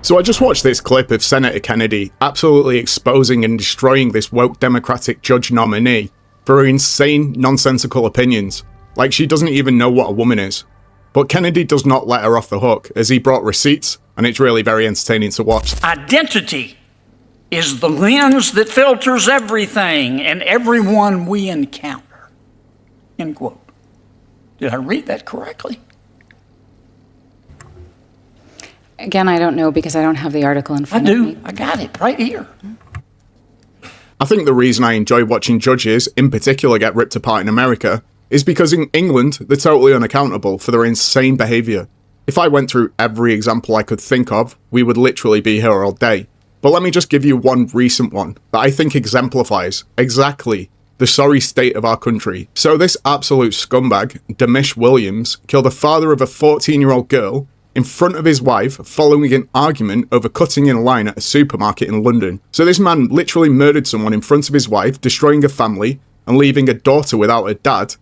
So I just watched this clip of Senator Kennedy absolutely exposing and destroying this woke Democratic judge nominee for her insane, nonsensical opinions, like she doesn't even know what a woman is. But Kennedy does not let her off the hook, as he brought receipts, and it's really very entertaining to watch. Identity is the lens that filters everything and everyone we encounter. End quote. Did I read that correctly? Again, I don't know because I don't have the article in front of me. I do. I got it right here. I think the reason I enjoy watching judges, in particular, get ripped apart in America is because in England, they're totally unaccountable for their insane behaviour. If I went through every example I could think of, we would literally be here all day. But let me just give you one recent one that I think exemplifies exactly the sorry state of our country. So this absolute scumbag, Damish Williams, killed the father of a 14-year-old girl in front of his wife following an argument over cutting in line at a supermarket in London. So this man literally murdered someone in front of his wife, destroying a family and leaving a daughter without a dad.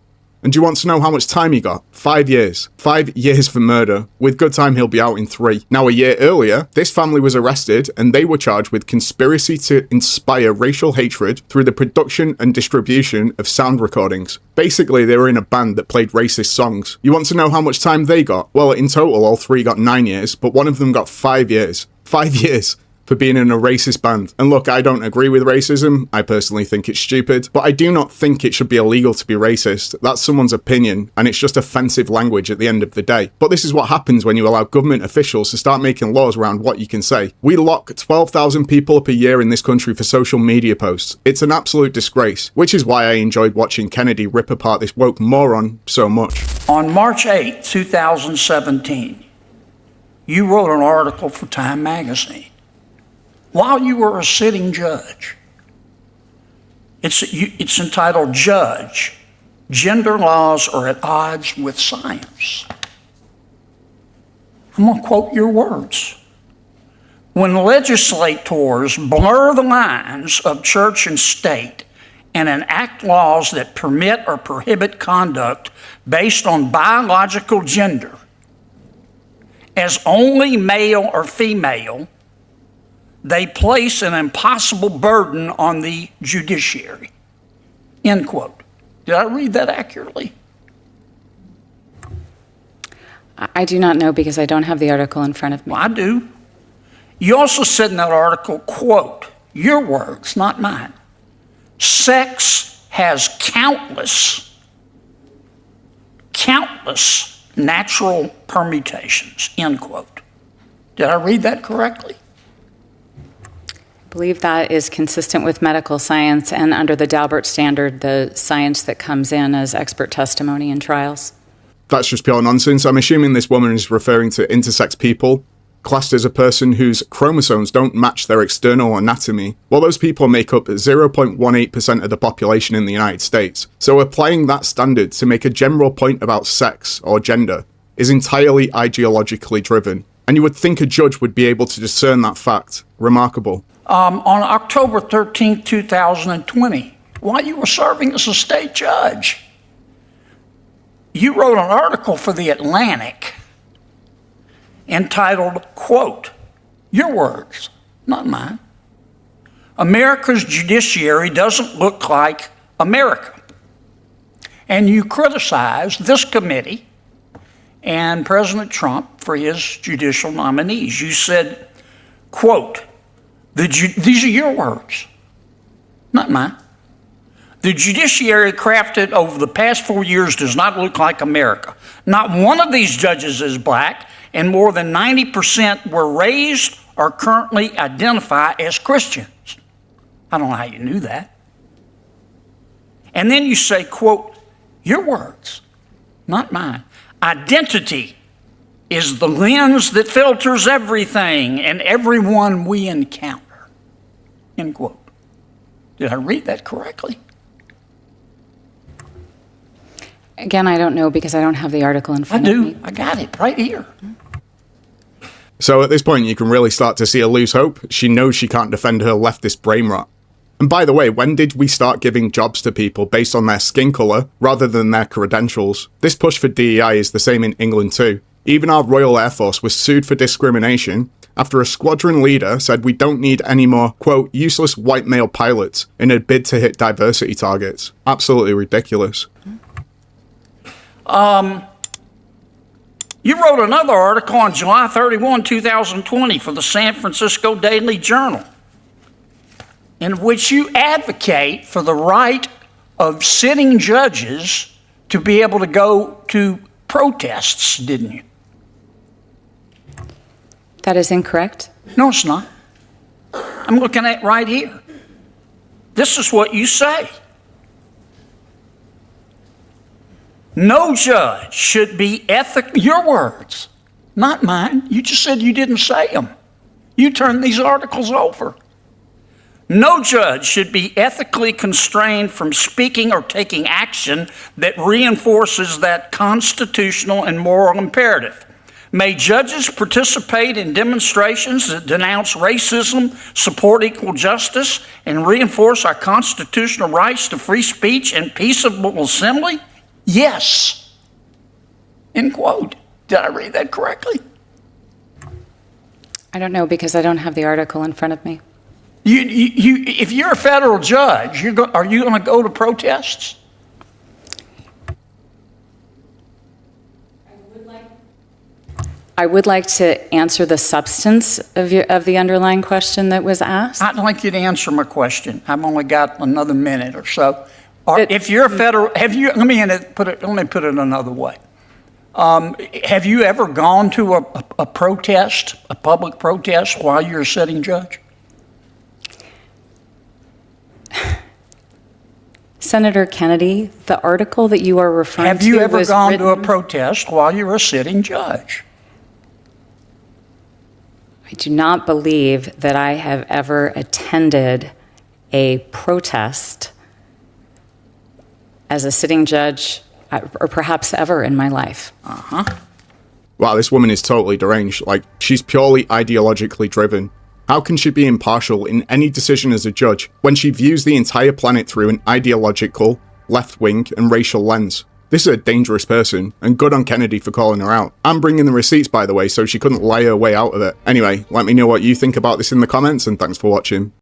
And do you want to know how much time he got? 5 years. 5 years for murder. With good time, he'll be out in 3. Now, a year earlier, this family was arrested and they were charged with conspiracy to inspire racial hatred through the production and distribution of sound recordings. Basically, they were in a band that played racist songs. You want to know how much time they got? Well, in total, all 3 got 9 years, but one of them got 5 years. 5 years for being in a racist band. And look, I don't agree with racism. I personally think it's stupid, but I do not think it should be illegal to be racist. That's someone's opinion, and it's just offensive language at the end of the day. But this is what happens when you allow government officials to start making laws around what you can say. We lock 12,000 people up a year in this country for social media posts. It's an absolute disgrace, which is why I enjoyed watching Kennedy rip apart this woke moron so much. On March 8, 2017, you wrote an article for Time magazine while you were a sitting judge. It's entitled Judge, Gender Laws Are at Odds with Science. I'm going to quote your words. When legislators blur the lines of church and state and enact laws that permit or prohibit conduct based on biological gender as only male or female, they place an impossible burden on the judiciary. End quote. Did I read that accurately? I do not know because I don't have the article in front of me. Well, I do. You also said in that article, quote, your words, not mine, sex has countless natural permutations, end quote. Did I read that correctly? I believe that is consistent with medical science and under the Daubert standard, the science that comes in as expert testimony in trials. That's just pure nonsense. I'm assuming this woman is referring to intersex people, classed as a person whose chromosomes don't match their external anatomy. Well, those people make up 0.18% of the population in the United States. So applying that standard to make a general point about sex or gender is entirely ideologically driven. And you would think a judge would be able to discern that fact. Remarkable. On October 13, 2020, while you were serving as a state judge, you wrote an article for The Atlantic entitled, quote, your words, not mine, America's judiciary doesn't look like America. And you criticized this committee and President Trump for his judicial nominees. You said, quote, these are your words, not mine. The judiciary crafted over the past 4 years does not look like America. Not one of these judges is black, and more than 90% were raised or currently identify as Christians. I don't know how you knew that. And then you say, quote, your words, not mine. Identity is the lens that filters everything and everyone we encounter. End quote. Did I read that correctly? Again, I don't know because I don't have the article in front of me. I do. I got it right here. So at this point, you can really start to see her lose hope. She knows she can't defend her leftist brain rot. And by the way, when did we start giving jobs to people based on their skin colour rather than their credentials? This push for DEI is the same in England too. Even our Royal Air Force was sued for discrimination after a squadron leader said we don't need any more, quote, useless white male pilots in a bid to hit diversity targets. Absolutely ridiculous. You wrote another article on July 31, 2020 for the San Francisco Daily Journal, in which you advocate for the right of sitting judges to be able to go to protests, didn't you? That is incorrect. No, it's not. I'm looking at it right here. This is what you say. No judge should be ethical. Your words, not mine. You just said you didn't say them. You turned these articles over. No judge should be ethically constrained from speaking or taking action that reinforces that constitutional and moral imperative. May judges participate in demonstrations that denounce racism, support equal justice, and reinforce our constitutional rights to free speech and peaceable assembly? Yes. End quote. Did I read that correctly? I don't know because I don't have the article in front of me. If you're a federal judge, are you going to go to protests? I would like to answer the substance of the underlying question that was asked. I'd like you to answer my question. I've only got another minute or so. If you're a federal, let me put it another way. Have you ever gone to a protest, a public protest, while you're a sitting judge? Senator Kennedy, the article that you are referring to was written... Have you ever gone to a protest while you're a sitting judge? I do not believe that I have ever attended a protest as a sitting judge, or perhaps ever in my life. Wow, this woman is totally deranged. Like, she's purely ideologically driven. How can she be impartial in any decision as a judge when she views the entire planet through an ideological, left-wing, and racial lens? This is a dangerous person, and good on Kennedy for calling her out. I'm bringing the receipts, by the way, so she couldn't lie her way out of it. Anyway, let me know what you think about this in the comments, and thanks for watching.